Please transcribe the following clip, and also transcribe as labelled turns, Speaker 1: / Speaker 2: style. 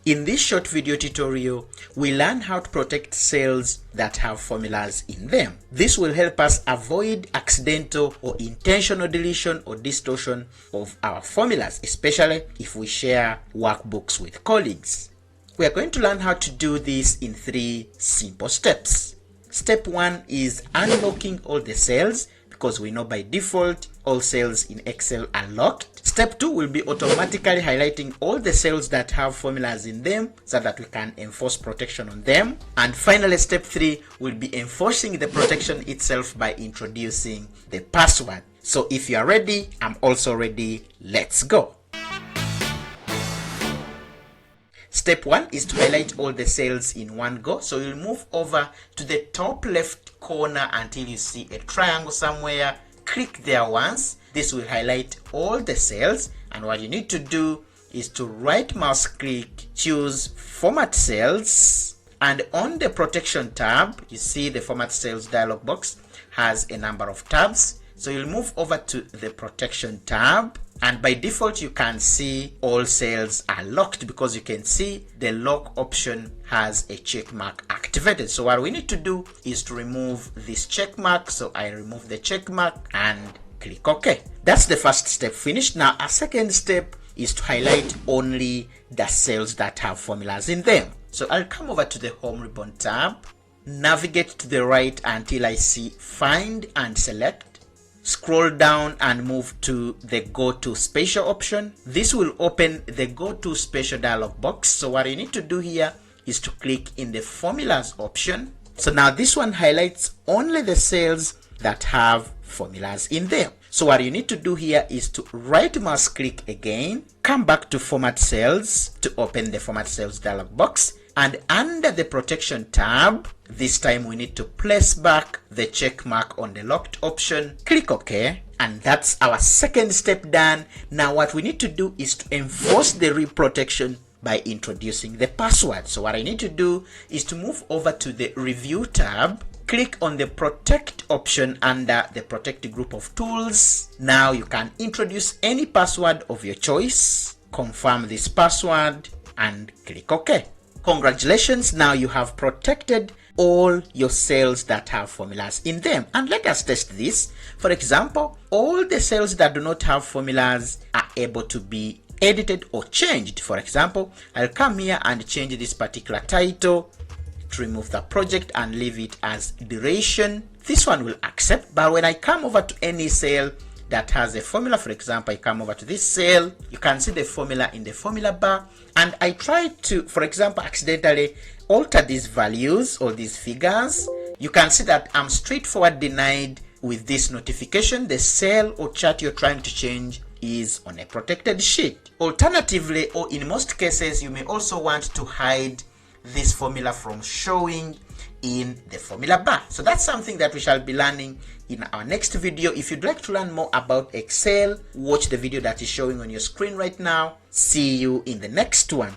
Speaker 1: In this short video tutorial, we learn how to protect cells that have formulas in them. This will help us avoid accidental or intentional deletion or distortion of our formulas, especially if we share workbooks with colleagues. We are going to learn how to do this in 3 simple steps. Step 1 is unlocking all the cells, because we know by default all cells in Excel are locked. Step 2 will be automatically highlighting all the cells that have formulas in them so that we can enforce protection on them. And finally, step 3 will be enforcing the protection itself by introducing the password. So if you are ready, I'm also ready. Let's go. Step 1 is to highlight all the cells in one go. So you'll move over to the top left corner until you see a triangle somewhere. Click there once. This will highlight all the cells, and what you need to do is to right mouse click, choose Format Cells, and on the Protection tab, you see the Format Cells dialog box has a number of tabs. So you'll move over to the Protection tab, and by default you can see all cells are locked because you can see the lock option has a check mark activated. So what we need to do is to remove this check mark. So I remove the check mark and click OK. That's the first step finished. Now a second step is to highlight only the cells that have formulas in them. So I'll come over to the Home Ribbon tab, navigate to the right until I see Find and Select. Scroll down and move to the Go to Special option. This will open the Go to Special dialog box. So what you need to do here is to click in the Formulas option. So now this one highlights only the cells that have formulas in them. So what you need to do here is to right mouse click again, come back to Format Cells to open the Format Cells dialog box, and under the Protection tab, this time we need to place back the check mark on the locked option. Click OK, and that's our second step done. Now what we need to do is to enforce the reprotection by introducing the password. So what I need to do is to move over to the Review tab, click on the Protect option under the Protect group of tools. Now you can introduce any password of your choice, confirm this password, and click OK. Congratulations, now you have protected all your cells that have formulas in them. And let us test this. For example, all the cells that do not have formulas are able to be edited or changed. For example, I'll come here and change this particular title to remove the project and leave it as duration. This one will accept, but when I come over to any cell that has a formula, for example, I come over to this cell, you can see the formula in the formula bar, and I try to, for example, accidentally alter these values or these figures. You can see that I'm straightforward denied with this notification. The cell or chart you're trying to change is on a protected sheet. Alternatively, or in most cases, you may also want to hide this formula from showing in the formula bar. So that's something that we shall be learning in our next video. If you'd like to learn more about Excel, watch the video that is showing on your screen right now. See you in the next one.